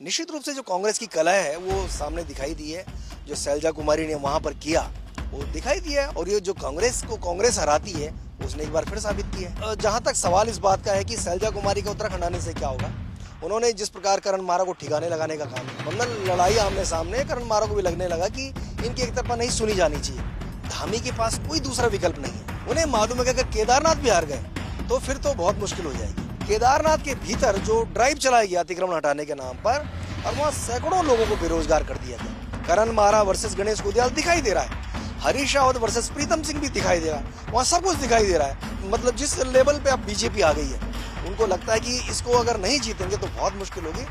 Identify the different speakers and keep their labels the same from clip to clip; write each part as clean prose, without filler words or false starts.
Speaker 1: निश्चित रूप से जो कांग्रेस की कला है वो सामने दिखाई दी है। जो शैलजा कुमारी ने वहां पर किया वो दिखाई दिया है और ये जो कांग्रेस को कांग्रेस हराती है उसने एक बार फिर साबित किया है। जहां तक सवाल इस बात का है कि शैलजा कुमारी के उत्तराखंड आने से क्या होगा, उन्होंने जिस प्रकार करण मारा को ठिकाने लगाने का काम किया, मतलब लड़ाई आमने सामने करण मारा को भी लगने लगा कि इनकी एक तरफा नहीं सुनी जानी चाहिए। धामी के पास कोई दूसरा विकल्प नहीं है। उन्हें मालूम है कि अगर केदारनाथ भी हार गए तो फिर तो बहुत मुश्किल हो जाएगी। केदारनाथ के भीतर जो ड्राइव चलाया गया अतिक्रमण हटाने के नाम पर और वहाँ सैकड़ों लोगों को बेरोजगार कर दिया गया। करण मारा वर्सेस गणेश कुदियाल दिखाई दे रहा है, हरीश रावत वर्सेस प्रीतम सिंह भी दिखाई दे रहा है, वहाँ सब कुछ दिखाई दे रहा है। मतलब जिस लेवल पे अब बीजेपी आ गई है, उनको लगता है कि इसको अगर नहीं जीतेंगे तो बहुत मुश्किल होगी,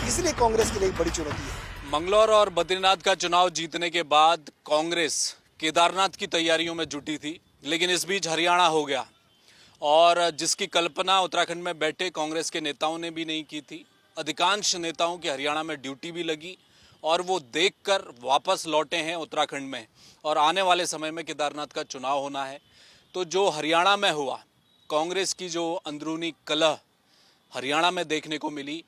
Speaker 1: इसलिए कांग्रेस के लिए एक बड़ी चुनौती है।
Speaker 2: मंगलौर और बद्रीनाथ का चुनाव जीतने के बाद कांग्रेस केदारनाथ की तैयारियों में जुटी थी, लेकिन इस बीच हरियाणा हो गया और जिसकी कल्पना उत्तराखंड में बैठे कांग्रेस के नेताओं ने भी नहीं की थी। अधिकांश नेताओं की हरियाणा में ड्यूटी भी लगी और वो देखकर वापस लौटे हैं उत्तराखंड में और आने वाले समय में केदारनाथ का चुनाव होना है। तो जो हरियाणा में हुआ, कांग्रेस की जो अंदरूनी कलह हरियाणा में देखने को मिली,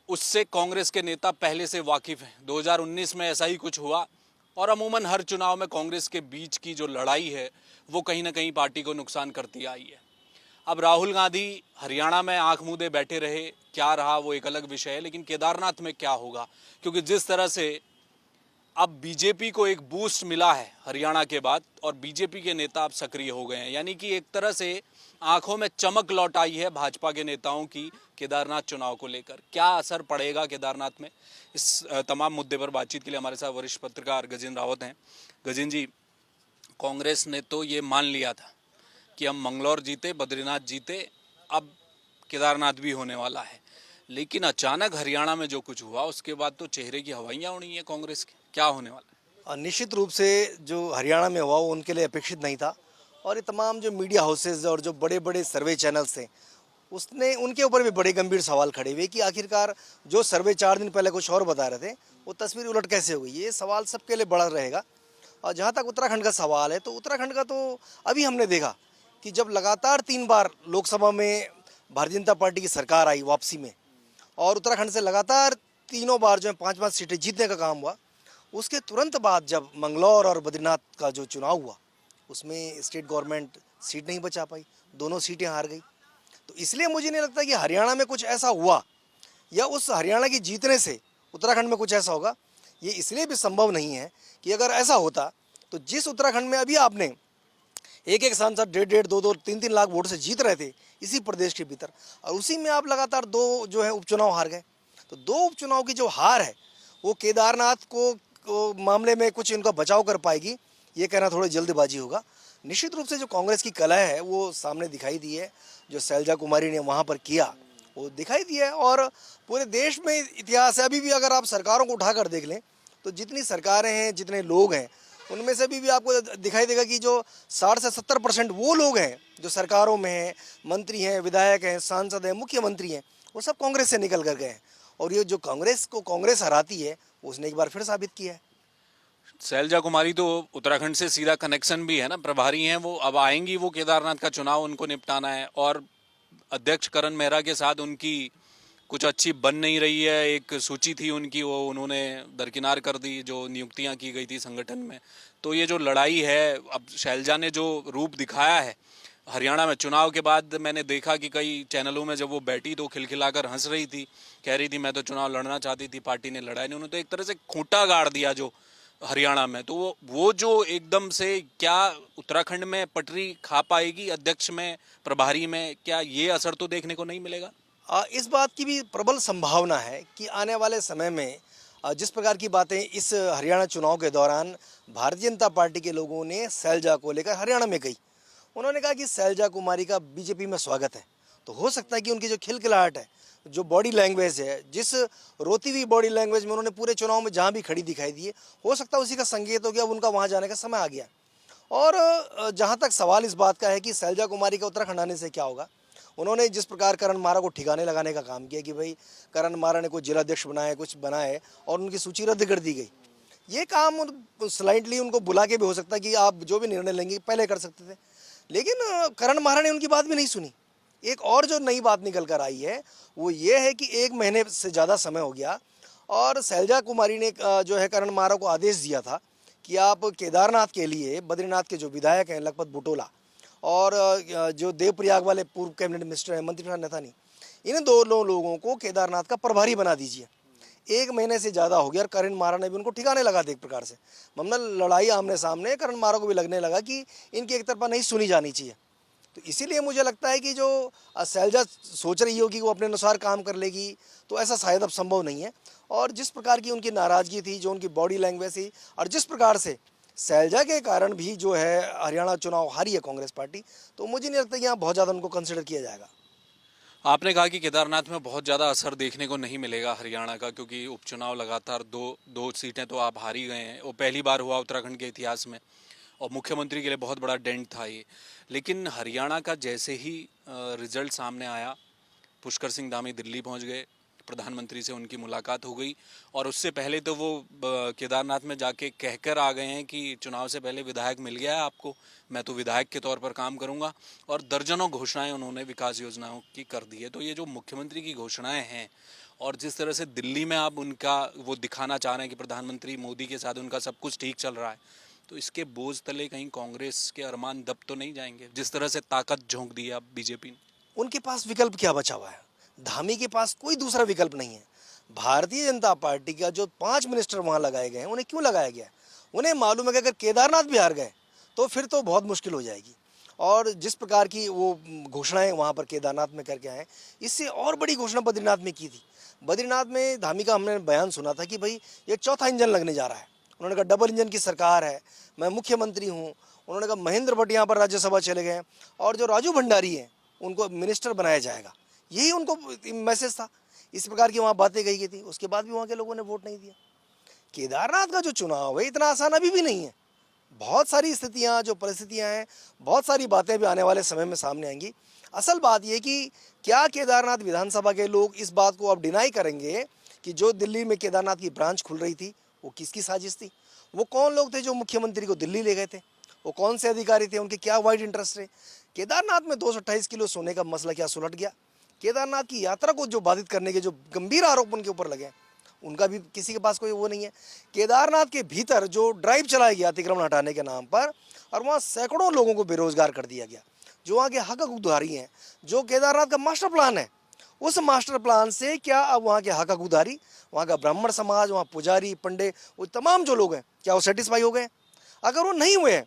Speaker 2: उससे कांग्रेस के नेता पहले से वाकिफ हैं। 2019 में ऐसा ही कुछ हुआ और अमूमन हर चुनाव में कांग्रेस के बीच की जो लड़ाई है वो कहीं ना कहीं पार्टी को नुकसान करती आई है। अब राहुल गांधी हरियाणा में आंख मूंदे बैठे रहे, क्या रहा वो एक अलग विषय है, लेकिन केदारनाथ में क्या होगा, क्योंकि जिस तरह से अब बीजेपी को एक बूस्ट मिला है हरियाणा के बाद और बीजेपी के नेता अब सक्रिय हो गए हैं, यानी कि एक तरह से आंखों में चमक लौट आई है भाजपा के नेताओं की केदारनाथ चुनाव को लेकर। क्या असर पड़ेगा केदारनाथ में, इस तमाम मुद्दे पर बातचीत के लिए हमारे साथ वरिष्ठ पत्रकार गजेंद्र रावत हैं। गजेंद्र जी, कांग्रेस ने तो ये मान लिया था कि हम मंगलौर जीते, बद्रीनाथ जीते, अब केदारनाथ भी होने वाला है, लेकिन अचानक हरियाणा में जो कुछ हुआ उसके बाद तो चेहरे की हवाइयाँ उड़ी हैं कांग्रेस के। क्या होने वाला है?
Speaker 1: निश्चित रूप से जो हरियाणा में हुआ वो उनके लिए अपेक्षित नहीं था और ये तमाम जो मीडिया हाउसेज और जो बड़े बड़े सर्वे चैनल्स थे उसने उनके ऊपर भी बड़े गंभीर सवाल खड़े हुए कि आखिरकार जो सर्वे 4 दिन पहले कुछ और बता रहे थे वो तस्वीर उलट कैसे हो गई। ये सवाल सबके लिए बड़ा रहेगा। और जहाँ तक उत्तराखंड का सवाल है तो उत्तराखंड का तो अभी हमने देखा कि जब लगातार 3 बार लोकसभा में भारतीय जनता पार्टी की सरकार आई वापसी में और उत्तराखंड से लगातार तीनों बार जो है 5-5 सीटें जीतने का काम हुआ, उसके तुरंत बाद जब मंगलौर और बद्रीनाथ का जो चुनाव हुआ उसमें स्टेट गवर्नमेंट सीट नहीं बचा पाई, दोनों सीटें हार गई। तो इसलिए मुझे नहीं लगता कि हरियाणा में कुछ ऐसा हुआ या उस हरियाणा की जीतने से उत्तराखंड में कुछ ऐसा होगा। ये इसलिए भी संभव नहीं है कि अगर ऐसा होता तो जिस उत्तराखंड में अभी आपने एक सांसद 1.5, 2, 3 लाख वोट से जीत रहे थे इसी प्रदेश के भीतर, और उसी में आप लगातार 2 जो है उपचुनाव हार गए। तो 2 उपचुनाव की जो हार है वो केदारनाथ को मामले में कुछ इनका बचाव कर पाएगी, ये कहना थोड़ी जल्दबाजी होगा। निश्चित रूप से जो कांग्रेस की कला है वो सामने दिखाई दी है। जो शैलजा कुमारी ने वहाँ पर किया वो दिखाई दिया है और पूरे देश में इतिहास है। अभी भी अगर आप सरकारों को उठाकर देख लें तो जितनी सरकारें हैं, जितने लोग हैं, उनमें से भी आपको दिखाई देगा कि जो 60 से 70% वो लोग हैं जो सरकारों में हैं, मंत्री हैं, विधायक हैं, सांसद हैं, मुख्यमंत्री हैं, वो सब कांग्रेस से निकल कर गए हैं। और ये जो कांग्रेस को कांग्रेस हराती है उसने एक बार फिर साबित किया है।
Speaker 2: शैलजा कुमारी तो उत्तराखंड से सीधा कनेक्शन भी है ना, प्रभारी हैं वो, अब आएंगी वो, केदारनाथ का चुनाव उनको निपटाना है और अध्यक्ष करण मेहरा के साथ उनकी कुछ अच्छी बन नहीं रही है। एक सूची थी उनकी, वो उन्होंने दरकिनार कर दी जो नियुक्तियां की गई थी संगठन में। तो ये जो लड़ाई है, अब शैलजा ने जो रूप दिखाया है हरियाणा में चुनाव के बाद, मैंने देखा कि कई चैनलों में जब वो बैठी तो खिलखिलाकर हंस रही थी, कह रही थी मैं तो चुनाव लड़ना चाहती थी, पार्टी ने लड़ाई नहीं। उन्होंने तो एक तरह से खूंटा गाड़ दिया जो हरियाणा में। तो वो जो एकदम से, क्या उत्तराखंड में पटरी खा पाएगी अध्यक्ष में, प्रभारी में, क्या ये असर तो देखने को नहीं मिलेगा?
Speaker 1: इस बात की भी प्रबल संभावना है कि आने वाले समय में जिस प्रकार की बातें इस हरियाणा चुनाव के दौरान भारतीय जनता पार्टी के लोगों ने शैलजा को लेकर हरियाणा में कही, उन्होंने कहा कि शैलजा कुमारी का बीजेपी में स्वागत है। तो हो सकता है कि उनकी जो खिलखिलाहट है, जो बॉडी लैंग्वेज है, जिस रोती हुई बॉडी लैंग्वेज में उन्होंने पूरे चुनाव में जहाँ भी खड़ी दिखाई दी है, हो सकता है उसी का संकेत हो गया, अब उनका वहाँ जाने का समय आ गया। और जहाँ तक सवाल इस बात का है कि शैलजा कुमारी का उत्तराखंड आने से क्या होगा, उन्होंने जिस प्रकार करण मारा को ठिकाने लगाने का काम किया कि भाई करण मारा ने कुछ जिलाध्यक्ष बनाए, कुछ बनाए और उनकी सूची रद्द कर दी गई। ये काम स्लाइटली उनको बुला के भी हो सकता है कि आप जो भी निर्णय लेंगे पहले कर सकते थे, लेकिन करण मारा ने उनकी बात भी नहीं सुनी। एक और जो नई बात निकल कर आई है वो ये है कि 1 महीने से ज़्यादा समय हो गया और शैलजा कुमारी ने जो है करण मारा को आदेश दिया था कि आप केदारनाथ के लिए बद्रीनाथ के जो विधायक हैं लखपत बुटोला और जो देवप्रयाग वाले पूर्व कैबिनेट मिनिस्टर हैं मंत्री प्रधान नथानी, इन दोनों लोगों को केदारनाथ का प्रभारी बना दीजिए। 1 महीने से ज़्यादा हो गया और करण मारा ने भी उनको ठिकाने लगा दे एक प्रकार से, मतलब लड़ाई आमने सामने करण मारा को भी लगने लगा कि इनकी एक तरफा नहीं सुनी जानी चाहिए। तो इसीलिए मुझे लगता है कि जो शैलजा सोच रही होगी वो अपने अनुसार काम कर लेगी, तो ऐसा शायद अब संभव नहीं है। और जिस प्रकार की उनकी नाराज़गी थी, जो उनकी बॉडी लैंग्वेज थी, और जिस प्रकार से शैलजा के कारण भी जो है हरियाणा चुनाव हारी है कांग्रेस पार्टी, तो मुझे नहीं लगता कि यहाँ बहुत ज़्यादा उनको कंसिडर किया जाएगा।
Speaker 2: आपने कहा कि केदारनाथ में बहुत ज़्यादा असर देखने को नहीं मिलेगा हरियाणा का, क्योंकि उपचुनाव लगातार दो सीटें तो आप हार ही गए हैं। वो पहली बार हुआ उत्तराखंड के इतिहास में और मुख्यमंत्री के लिए बहुत बड़ा डेंट था ये। लेकिन हरियाणा का जैसे ही रिजल्ट सामने आया, पुष्कर सिंह धामी दिल्ली पहुंच गए, प्रधानमंत्री से उनकी मुलाकात हो गई और उससे पहले तो वो केदारनाथ में जाके कहकर आ गए हैं कि चुनाव से पहले विधायक मिल गया है आपको, मैं तो विधायक के तौर पर काम करूंगा, और दर्जनों घोषणाएं उन्होंने विकास योजनाओं की कर दी है। तो ये जो मुख्यमंत्री की घोषणाएं हैं और जिस तरह से दिल्ली में आप उनका वो दिखाना चाह रहे हैं कि प्रधानमंत्री मोदी के साथ उनका सब कुछ ठीक चल रहा है, तो इसके बोझ तले कहीं कांग्रेस के अरमान दब तो नहीं जाएंगे, जिस तरह से ताकत झोंक दी है अब बीजेपी ने?
Speaker 1: उनके पास विकल्प क्या बचा हुआ है? धामी के पास कोई दूसरा विकल्प नहीं है। भारतीय जनता पार्टी का जो 5 मिनिस्टर वहाँ लगाए गए हैं, उन्हें क्यों लगाया गया है? उन्हें मालूम है कि अगर केदारनाथ भी हार गए तो फिर तो बहुत मुश्किल हो जाएगी। और जिस प्रकार की वो घोषणाएं वहाँ पर केदारनाथ में करके आए, इससे और बड़ी घोषणा बद्रीनाथ में की थी। बद्रीनाथ में धामी का हमने बयान सुना था कि भाई ये चौथा इंजन लगने जा रहा है। उन्होंने कहा डबल इंजन की सरकार है, मैं मुख्यमंत्री हूँ। उन्होंने कहा महेंद्र भट्ट यहाँ पर राज्यसभा चले गए और जो राजू भंडारी हैं उनको मिनिस्टर बनाया जाएगा, यही उनको मैसेज था। इस प्रकार की वहाँ बातें कही गई थी। उसके बाद भी वहाँ के लोगों ने वोट नहीं दिया। केदारनाथ का जो चुनाव है इतना आसान अभी भी नहीं है। बहुत सारी स्थितियाँ जो परिस्थितियाँ हैं, बहुत सारी बातें भी आने वाले समय में सामने आएंगी। असल बात ये कि क्या केदारनाथ विधानसभा के लोग इस बात को अब डिनाई करेंगे कि जो दिल्ली में केदारनाथ की ब्रांच खुल रही थी वो किसकी साजिश थी? वो कौन लोग थे जो मुख्यमंत्री को दिल्ली ले गए थे? वो कौन से अधिकारी थे? उनके क्या वाइड इंटरेस्ट थे? केदारनाथ में 228 किलो सोने का मसला क्या सुलट गया? केदारनाथ की यात्रा को जो बाधित करने के जो गंभीर आरोप उनके ऊपर लगे, उनका भी किसी के पास कोई वो नहीं है। केदारनाथ के भीतर जो ड्राइव चलाया गया अतिक्रमण हटाने के नाम पर, और वहाँ सैकड़ों लोगों को बेरोजगार कर दिया गया, जो वहाँ के हक हकूकदारी हैं, जो केदारनाथ का मास्टर प्लान है, उस मास्टर प्लान से क्या अब वहाँ के हक हकूकदारी, वहाँ का ब्राह्मण समाज, वहाँ पुजारी पंडे, वो तमाम जो लोग हैं, क्या वो सेटिस्फाई हो गए? अगर वो नहीं हुए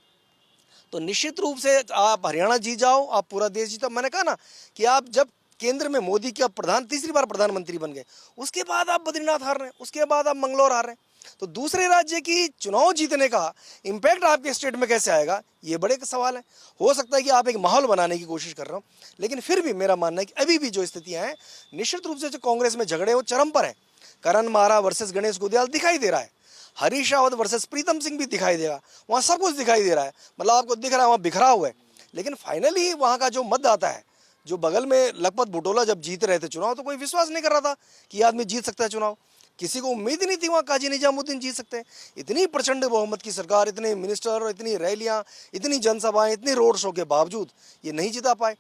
Speaker 1: तो निश्चित रूप से आप हरियाणा जीत जाओ, आप पूरा देश जीतो। मैंने कहा ना कि आप जब केंद्र में मोदी का तीसरी बार प्रधानमंत्री बन गए, उसके बाद आप बद्रीनाथ हार रहे हैं, उसके बाद आप मंगलौर हार रहे हैं, तो दूसरे राज्य की चुनाव जीतने का इम्पैक्ट आपके स्टेट में कैसे आएगा, ये बड़े सवाल है। हो सकता है कि आप एक माहौल बनाने की कोशिश कर रहे हो, लेकिन फिर भी मेरा मानना है कि अभी भी जो स्थितियां हैं, निश्चित रूप से जो कांग्रेस में झगड़े वो चरम पर है। करण मारा वर्सेस गणेश गुदियाल दिखाई दे रहा है, हरीश रावत वर्सेस प्रीतम सिंह भी दिखाई देगा, वहाँ सब कुछ दिखाई दे रहा है, मतलब आपको दिख रहा है वहाँ बिखरा हुआ है। लेकिन फाइनली वहाँ का जो मतदाता है, जो बगल में लखपत बुटोला जब जीत रहे थे चुनाव, तो कोई विश्वास नहीं कर रहा था कि ये आदमी जीत सकता है चुनाव। किसी को उम्मीद ही नहीं थी वहाँ काजी निजामुद्दीन जीत सकते हैं। इतनी प्रचंड बहुमत की सरकार, इतने मिनिस्टर, इतनी रैलियाँ, इतनी जनसभाएं, इतनी रोड शो के बावजूद ये नहीं जिता पाए।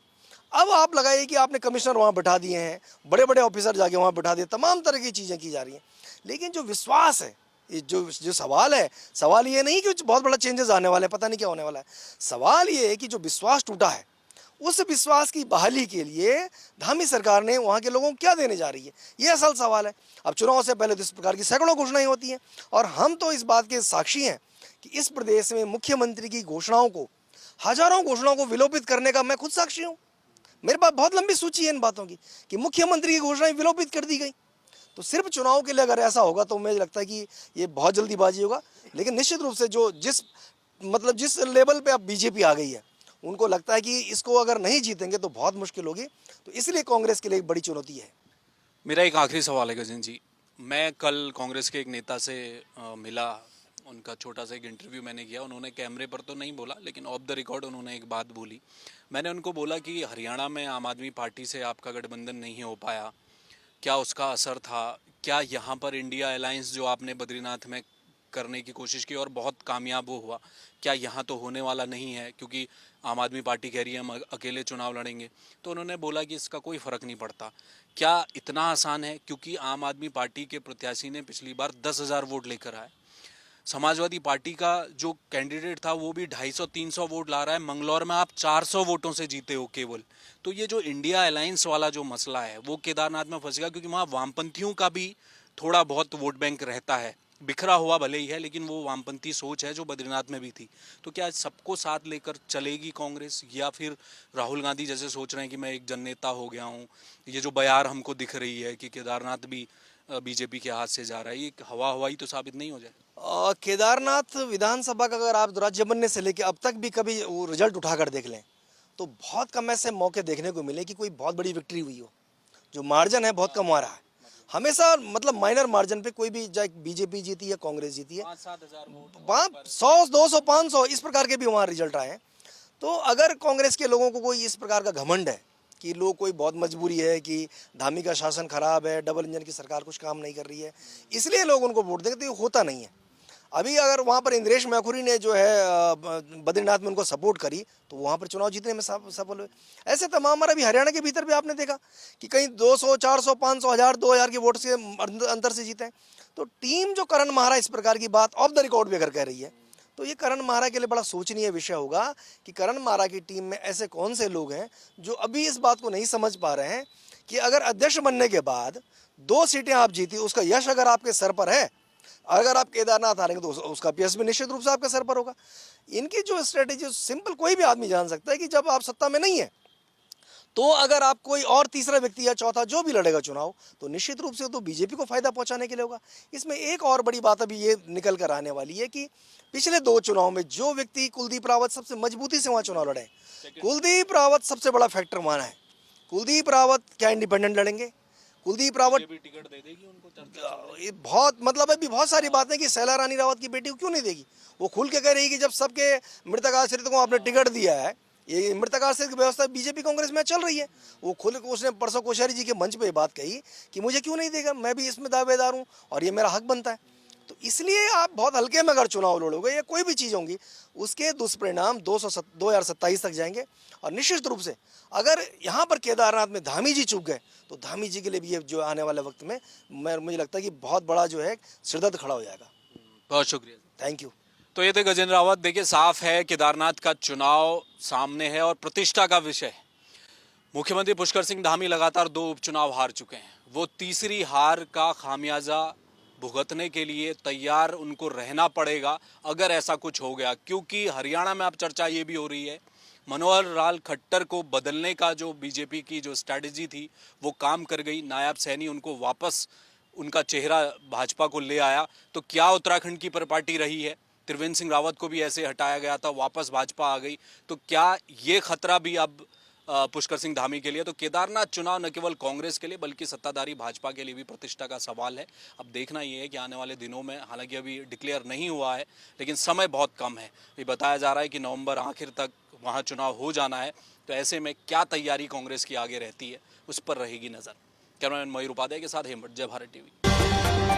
Speaker 1: अब आप लगाइए कि आपने कमिश्नर वहाँ बैठा दिए हैं, बड़े बड़े ऑफिसर जाके वहाँ बैठा दिए, तमाम तरह की चीज़ें की जा रही हैं, लेकिन जो विश्वास है, जो सवाल है, सवाल ये नहीं कि बहुत बड़ा चेंजेस आने वाले हैं, पता नहीं क्या होने वाला है। सवाल ये है कि जो विश्वास टूटा है, उस विश्वास की बहाली के लिए धामी सरकार ने वहाँ के लोगों को क्या देने जा रही है, ये असल सवाल है। अब चुनाव से पहले तो इस प्रकार की सैकड़ों घोषणाएं होती हैं, और हम तो इस बात के साक्षी हैं कि इस प्रदेश में मुख्यमंत्री की घोषणाओं को, हजारों घोषणाओं को विलोपित करने का मैं खुद साक्षी हूँ। मेरे पास बहुत लंबी सूची है इन बातों की कि मुख्यमंत्री की घोषणाएं विलोपित कर दी गई। तो सिर्फ चुनाव के लिए अगर ऐसा होगा तो मुझे लगता है कि ये बहुत जल्दीबाजी होगा। लेकिन निश्चित रूप से जिस लेवल पे अब बीजेपी आ गई है, उनको लगता है कि इसको अगर नहीं जीतेंगे तो बहुत मुश्किल होगी, तो इसलिए कांग्रेस के लिए एक बड़ी चुनौती है।
Speaker 2: मेरा एक आखिरी सवाल है गजेंद्र जी, मैं कल कांग्रेस के एक नेता से मिला, उनका छोटा सा एक इंटरव्यू मैंने किया। उन्होंने कैमरे पर तो नहीं बोला, लेकिन ऑफ द रिकॉर्ड उन्होंने एक बात बोली। मैंने उनको बोला कि हरियाणा में आम आदमी पार्टी से आपका गठबंधन नहीं हो पाया, क्या उसका असर था? क्या यहाँ पर इंडिया अलायंस जो आपने बद्रीनाथ में करने की कोशिश की और बहुत कामयाब वो हुआ। क्या यहाँ तो होने वाला नहीं है, क्योंकि आम आदमी पार्टी कह रही है हम अकेले चुनाव लड़ेंगे, तो उन्होंने बोला कि इसका कोई फ़र्क नहीं पड़ता। क्या इतना आसान है? क्योंकि आम आदमी पार्टी के प्रत्याशी ने पिछली बार 10,000 वोट लेकर आए। समाजवादी पार्टी का जो कैंडिडेट था वो भी 250-300 वोट ला रहा है। मंगलौर में आप 400 वोटों से जीते हो केवल। तो ये जो इंडिया अलायंस वाला जो मसला है वो केदारनाथ में फंसेगा, क्योंकि वहाँ वामपंथियों का भी थोड़ा बहुत वोट बैंक रहता है, बिखरा हुआ भले ही है, लेकिन वो वामपंथी सोच है जो बद्रीनाथ में भी थी। तो क्या सबको साथ लेकर चलेगी कांग्रेस, या फिर राहुल गांधी जैसे सोच रहे हैं कि मैं एक जननेता हो गया हूँ? ये जो बयार हमको दिख रही है कि केदारनाथ भी बीजेपी के हाथ से जा रहा है, ये हवा हवाई तो साबित नहीं हो जाए?
Speaker 1: केदारनाथ विधानसभा का अगर आप राज्य बनने से लेकर अब तक भी कभी वो रिजल्ट उठाकर देख लें तो बहुत कम ऐसे मौके देखने को मिले कि कोई बहुत बड़ी विक्ट्री हुई हो। जो मार्जिन है बहुत कम आ रहा है हमेशा, मतलब माइनर मार्जिन पे कोई भी, चाहे बीजेपी जीती है कांग्रेस जीती है,
Speaker 2: 5-7 हज़ार वोट,
Speaker 1: वहाँ 100, 200, 500 इस प्रकार के भी वहाँ रिजल्ट आए हैं। तो अगर कांग्रेस के लोगों को कोई इस प्रकार का घमंड है कि लोग कोई बहुत मजबूरी है कि धामी का शासन खराब है, डबल इंजन की सरकार कुछ काम नहीं कर रही है, इसलिए लोग उनको वोट देंगे, तो ये होता नहीं है। अभी अगर वहाँ पर इंद्रेश मैखुरी ने जो है बद्रीनाथ में उनको सपोर्ट करी तो वहाँ पर चुनाव जीतने में सफल हुए। ऐसे तमाम, हमारा भी हरियाणा के भीतर भी आपने देखा कि कहीं 200, 400, 500, 1000, 2000 के वोट से अंतर से जीते हैं। तो टीम जो करण महारा इस प्रकार की बात ऑफ द रिकॉर्ड भी अगर कह रही है तो ये करण महारा के लिए बड़ा सोचनीय विषय होगा कि करण महारा की टीम में ऐसे कौन से लोग हैं जो अभी इस बात को नहीं समझ पा रहे हैं कि अगर अध्यक्ष बनने के बाद 2 सीटें आप जीती, उसका यश अगर आपके सर पर है, अगर आप केदारनाथ हारेंगे तो उसका यश भी निश्चित रूप से आपके सर पर होगा। इनकी जो स्ट्रेटेजी सिंपल, कोई भी आदमी जान सकता है कि जब आप सत्ता में नहीं है तो अगर आप कोई और तीसरा व्यक्ति या चौथा जो भी लड़ेगा चुनाव, तो निश्चित रूप से तो बीजेपी को फायदा पहुंचाने के लिए होगा। इसमें एक और बड़ी बात अभी ये निकल कर आने वाली है कि पिछले 2 चुनाव में जो व्यक्ति, कुलदीप रावत सबसे मजबूती से वहां चुनाव लड़े, कुलदीप रावत सबसे बड़ा फैक्टर वहां है। कुलदीप रावत क्या इंडिपेंडेंट लड़ेंगे? कुलदीप रावत
Speaker 2: भी टिकट दे देगी उनको?
Speaker 1: ये बहुत, मतलब अभी बहुत सारी बातें कि शैला रानी रावत की बेटी को क्यों नहीं देगी। वो खुल के कह रही है कि जब सबके मृतक आश्रित को आपने टिकट दिया है, ये मृतक आश्रित की व्यवस्था बीजेपी कांग्रेस में चल रही है। वो खुल, उसने परसों कोश्यारी जी के मंच पे ये बात कही कि मुझे क्यों नहीं देगा, मैं भी इसमें दावेदार हूँ और ये मेरा हक बनता है। तो इसलिए आप बहुत हल्के में अगर चुनाव लड़ोगे या कोई भी चीज़ होंगी, उसके दुष्परिणाम 2027 तक जाएंगे। और निश्चित रूप से अगर यहाँ पर केदारनाथ में धामी जी चूक गए तो धामी जी के लिए भी ये जो आने वाले वक्त में मुझे लगता है कि बहुत बड़ा जो है सिरदर्द खड़ा हो जाएगा।
Speaker 2: बहुत शुक्रिया।
Speaker 1: Thank you.
Speaker 2: तो ये थे गजेंद्र रावत। देखिए, साफ है केदारनाथ का चुनाव सामने है और प्रतिष्ठा का विषय है। मुख्यमंत्री पुष्कर सिंह धामी लगातार 2 उपचुनाव हार चुके हैं। वो तीसरी हार का खामियाजा भुगतने के लिए तैयार उनको रहना पड़ेगा अगर ऐसा कुछ हो गया, क्योंकि हरियाणा में अब चर्चा ये भी हो रही है मनोहर लाल खट्टर को बदलने का जो बीजेपी की जो स्ट्रैटेजी थी वो काम कर गई। नायब सैनी उनको वापस, उनका चेहरा भाजपा को ले आया। तो क्या उत्तराखंड की परिपाटी रही है? त्रिवेंद्र सिंह रावत को भी ऐसे हटाया गया था, वापस भाजपा आ गई। तो क्या ये खतरा भी अब पुष्कर सिंह धामी के लिए? तो केदारनाथ चुनाव न केवल कांग्रेस के लिए बल्कि सत्ताधारी भाजपा के लिए भी प्रतिष्ठा का सवाल है। अब देखना ये है कि आने वाले दिनों में, हालांकि अभी डिक्लेयर नहीं हुआ है लेकिन समय बहुत कम है, ये बताया जा रहा है कि नवंबर आखिर तक वहाँ चुनाव हो जाना है। तो ऐसे में क्या तैयारी कांग्रेस की आगे रहती है, उस पर रहेगी नज़र। कैमरामैन मयूर उपाध्याय के साथ हेमंत, जय भारत टीवी।